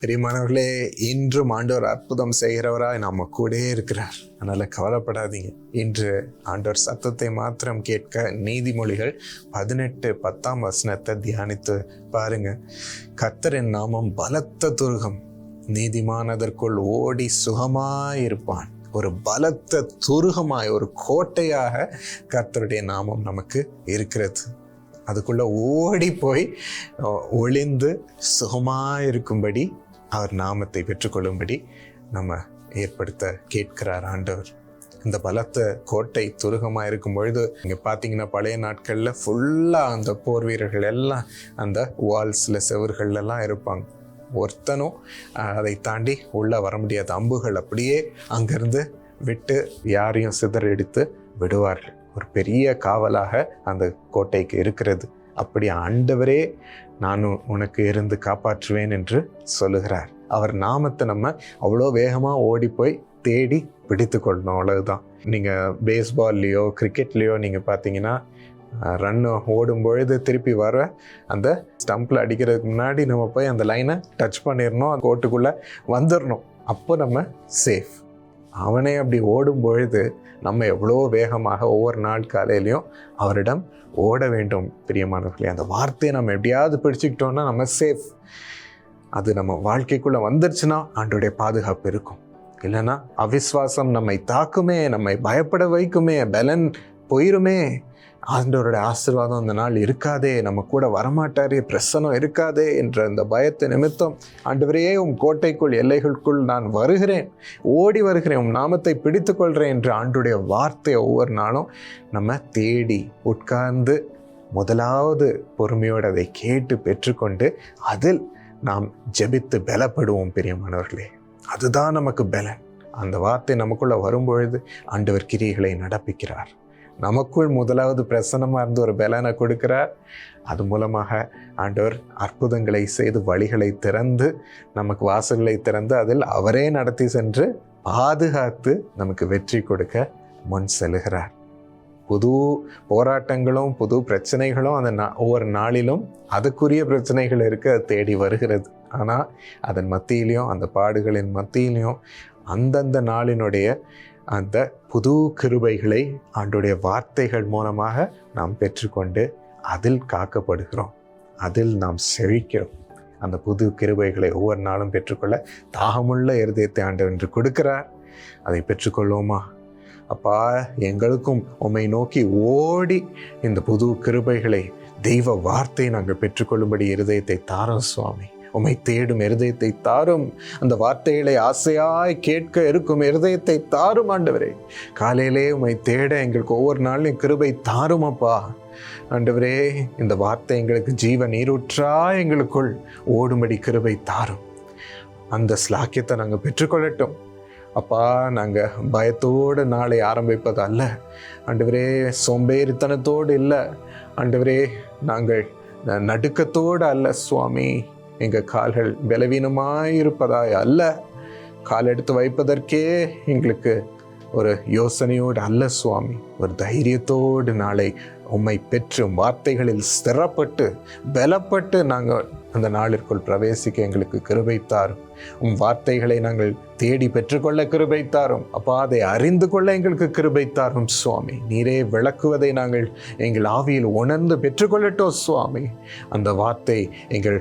பிரியமானவர்களே, இன்றும் ஆண்டவர் அற்புதம் செய்கிறவராய் நம்ம கூட இருக்கிறார். அதனால கவலைப்படாதீங்க. இன்று ஆண்டவர் சத்தத்தை மாத்திரம் கேட்க நீதிமொழிகள் 18:10 தியானித்து பாருங்க. கர்த்தரின் நாமம் பலத்த துருகம், நீதிமானதற்குள் ஓடி சுகமாயிருப்பான். ஒரு பலத்த துருகமாய், ஒரு கோட்டையாக கர்த்தருடைய நாமம் நமக்கு இருக்கிறது. அதுக்குள்ள ஓடி போய் ஒளிந்து சுகமாயிருக்கும்படி அவர் நாமத்தை பெற்றுக்கொள்ளும்படி நம்ம ஏற்படுத்த கேட்கிறார் ஆண்டவர். இந்த பலத்த கோட்டை துருகமாக இருக்கும் பொழுது இங்கே பார்த்தீங்கன்னா, பழைய நாட்களில் ஃபுல்லாக அந்த போர் வீரர்கள் எல்லாம் அந்த வால்ஸில் செவர்களெல்லாம் இருப்பாங்க. ஒருத்தனும் அதை தாண்டி உள்ளே வர முடியாது. அம்புகள் அப்படியே அங்கேருந்து விட்டு யாரையும் சிதறடித்து விடுவார்கள். ஒரு பெரிய காவலாக அந்த கோட்டைக்கு இருக்கிறது. அப்படி ஆண்டவரே நான் உனக்கு இருந்து காப்பாற்றுவேன் என்று சொல்லுகிறார். அவர் நாமத்தை நம்ம அவ்வளோ வேகமாக ஓடி போய் தேடி பிடித்து கொள்ளணும், அவ்வளவுதான். நீங்கள் பேஸ்பால்லையோ கிரிக்கெட்லேயோ நீங்கள் பார்த்தீங்கன்னா, ரன்னு ஓடும் பொழுது திருப்பி வர அந்த ஸ்டம்பில் அடிக்கிறதுக்கு முன்னாடி நம்ம போய் அந்த லைனை டச் பண்ணிடணும், கோட்டுக்குள்ளே வந்துடணும். அப்போ நம்ம சேஃப். அவனே அப்படி ஓடும் பொழுது நம்ம எவ்வளோ வேகமாக ஒவ்வொரு நாள் காலையிலையும் அவரிடம் ஓட வேண்டும். பிரியமானவர்களே, அந்த வார்த்தையை நம்ம எப்படியாவது பிடிச்சிக்கிட்டோம்னா நம்ம சேஃப். அது நம்ம வாழ்க்கைக்குள்ளே வந்துருச்சுன்னா ஆண்டோடைய பாதுகாப்பு இருக்கும். இல்லைன்னா அவிஸ்வாசம் நம்மை தாக்குமே, நம்மை பயப்பட வைக்குமே, பலன் போயிருமே, ஆண்டவரோட ஆசீர்வாதம் அந்த நாள் இருக்காதே, நம்ம கூட வரமாட்டாரே, பிரசனம் இருக்காதே என்ற அந்த பயத்தை நிமித்தம், ஆண்டவரே உம் கோட்டைக்குள் எல்லைகளுக்குள் நான் வருகிறேன், ஓடி வருகிறேன், உம் நாமத்தை பிடித்து கொள்கிறேன் என்று ஆண்டுடைய வார்த்தையை ஒவ்வொரு நாளும் நம்ம தேடி உட்கார்ந்து முதலாவது பொறுமையோடு அதை கேட்டு பெற்றுக்கொண்டு அதில் நாம் ஜெபித்து பலப்படுவோம். பிரியமானவர்களே, அதுதான் நமக்கு பலன். அந்த வார்த்தை நமக்குள்ள வரும்பொழுது ஆண்டவர் கிரியைகளை நடப்பிக்கிறார். நமக்குள் முதலாவது பிரசன்னமாக இருந்து ஒரு பலனை கொடுக்கிறார். அது மூலமாக ஆண்டவர் அற்புதங்களை செய்து வழிகளை திறந்து நமக்கு வாசல்களை திறந்து அதில் அவரே நடத்தி சென்று பாதுகாத்து நமக்கு வெற்றி கொடுக்க முன் செல்கிறார். புது போராட்டங்களும் புது பிரச்சனைகளும் அந்த ஒவ்வொரு நாளிலும் அதுக்குரிய பிரச்சனைகள் இருக்க தேடி வருகிறது. ஆனால் அதன் மத்தியிலையும், அந்த பாடுகளின் மத்தியிலையும் அந்தந்த நாளினுடைய அந்த புது கிருபைகளை ஆண்டுடைய வார்த்தைகள் மூலமாக நாம் பெற்றுக்கொண்டு அதில் காக்கப்படுகிறோம், அதில் நாம் செழிக்கிறோம். அந்த புது கிருபைகளை ஒவ்வொரு நாளும் பெற்றுக்கொள்ள தாகமுள்ள இருதயத்தை ஆண்டவர் என்று கொடுக்கிறார். அதை பெற்றுக்கொள்வோமா? அப்பா, எங்களுக்கும் உம்மை நோக்கி ஓடி இந்த புது கிருபைகளை, தெய்வ வார்த்தையை நாங்கள் பெற்றுக்கொள்ளும்படி இருதயத்தை தாரும் சுவாமி. உம்மை தேடும் இருதயத்தை தாரும். அந்த வார்த்தைகளை ஆசையாய் கேட்க இருக்கும் இருதயத்தை தாரும் ஆண்டவரே. காலையிலே உம்மை தேட எங்களுக்கு ஒவ்வொரு நாளும் கிருபை தாரும் அப்பா. ஆண்டவரே, இந்த வார்த்தை எங்களுக்கு ஜீவ நீரூற்றா எங்களுக்குள் ஓடும்படி கிருபை தாரும். அந்த ஸ்லாக்கியத்தை நாங்கள் பெற்றுக்கொள்ளட்டும் அப்பா. நாங்கள் பயத்தோடு நாளை ஆரம்பிப்பது அல்ல ஆண்டவரே, சோம்பேறித்தனத்தோடு இல்லை ஆண்டவரே, நாங்கள் நடுக்கத்தோடு அல்ல சுவாமி. எங்கள் கால்கள் பலவீனமாயிருப்பதாய் அல்ல, கால் எடுத்து வைப்பதற்கே எங்களுக்கு ஒரு யோசனையோடு அல்ல சுவாமி. ஒரு தைரியத்தோடு நாளை உம்மை பெற்று வார்த்தைகளில் ஸ்திரப்பட்டு பலப்பட்டு நாங்கள் அந்த நாளிற்குள் பிரவேசிக்க எங்களுக்கு கிருபை தாரும். உம் வார்த்தைகளை நாங்கள் தேடி பெற்றுக்கொள்ள கிருபை தாரும் அப்பா. அதை அறிந்து கொள்ள எங்களுக்கு கிருபை தாரும் சுவாமி. நீரே விளக்குவதை நாங்கள் எங்கள் ஆவியில் உணர்ந்து பெற்றுக்கொள்ளட்டோம் சுவாமி. அந்த வார்த்தை எங்கள்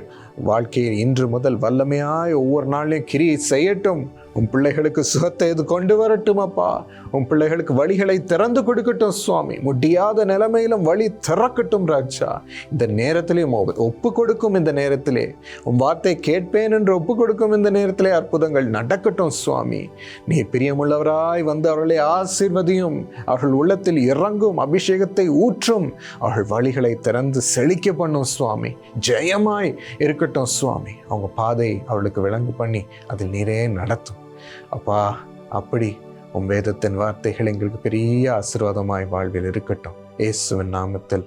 வாழ்க்கையில் இன்று முதல் வல்லமையாய் ஒவ்வொரு நாளையும் கிரியை செய்யட்டும். உன் பிள்ளைகளுக்கு சுகத்தை இது கொண்டு வரட்டும் அப்பா. உன் பிள்ளைகளுக்கு வழிகளை திறந்து கொடுக்கட்டும் சுவாமி. முடியாத நிலைமையிலும் வழி திறக்கட்டும் ராஜா. இந்த நேரத்திலேயும் ஒப்பு கொடுக்கும். இந்த நேரத்திலே உன் வார்த்தை கேட்பேன் என்று ஒப்பு கொடுக்கும். இந்த நேரத்திலே அற்புதங்கள் நடக்கட்டும் சுவாமி. நீ பிரியமுள்ளவராய் வந்து அவர்களை ஆசீர்வதியும். அவர்கள் உள்ளத்தில் இறங்கும் அபிஷேகத்தை ஊற்றும். அவர்கள் வழிகளை திறந்து செழிக்க பண்ணும் சுவாமி. ஜெயமாய் இருக்கட்டும் சுவாமி. அவங்க பாதை அவளுக்கு விளங்கு பண்ணி அதில் நீரே நடத்தும் அப்பா. அப்படி உன் வேதத்தின் வார்த்தைகள் எங்களுக்கு பெரிய ஆசீர்வாதமாய் வாழ்வில் இருக்கட்டும். இயேசுவின் நாமத்தில்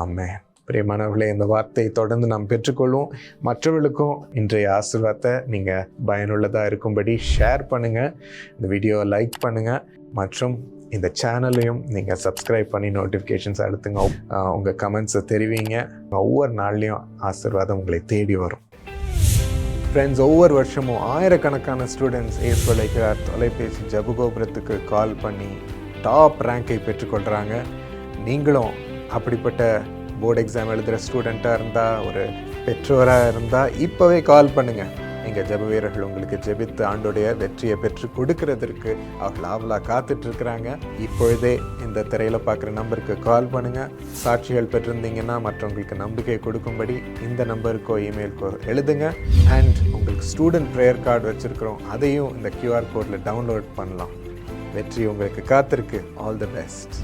ஆமென். பிரியமானவர்களே, இந்த வார்த்தையை தொடர்ந்து நாம் பெற்றுக்கொள்வோம். மற்றவர்களுக்கும் இன்றைய ஆசீர்வாதத்தை நீங்கள் பயனுள்ளதாக இருக்கும்படி ஷேர் பண்ணுங்கள், இந்த வீடியோவை லைக் பண்ணுங்கள், மற்றும் இந்த சேனலையும் நீங்கள் சப்ஸ்கிரைப் பண்ணி நோட்டிஃபிகேஷன்ஸ் அழுத்துங்க. உங்கள் கமெண்ட்ஸை தெரிவிங்க. ஒவ்வொரு நாள்லேயும் ஆசீர்வாதம் உங்களை தேடி வரும். ஃப்ரெண்ட்ஸ், ஒவ்வொரு வருஷமும் ஆயிரக்கணக்கான ஸ்டூடெண்ட்ஸ் ஏற்பழைக்கிறார் தொலைபேசி ஜபகோபுரத்துக்கு கால் பண்ணி டாப் ரேங்கை பெற்றுக்கொள்கிறாங்க. நீங்களும் அப்படிப்பட்ட போர்டு எக்ஸாம் எழுதுகிற ஸ்டூடெண்ட்டாக இருந்தால், ஒரு பெற்றோராக இருந்தால் இப்போவே கால் பண்ணுங்கள். எங்கள் ஜெப வீரர்கள் உங்களுக்கு ஜெபித்து ஆண்டோடைய வெற்றியை பெற்று கொடுக்கறதற்கு அவர்கள் ஆவலாக காத்துட்ருக்குறாங்க. இப்பொழுதே இந்த திரையில் பார்க்குற நம்பருக்கு கால் பண்ணுங்கள். சாட்சிகள் பெற்றிருந்தீங்கன்னா மற்றவங்களுக்கு நம்பிக்கை கொடுக்கும்படி இந்த நம்பருக்கோ இமெயிலுக்கோ எழுதுங்க. அண்ட் உங்களுக்கு ஸ்டூடெண்ட் ப்ரேயர் கார்டு வச்சுருக்கிறோம், அதையும் இந்த QR கோடில் டவுன்லோட் பண்ணலாம். வெற்றி உங்களுக்கு காத்திருக்கு. All the best.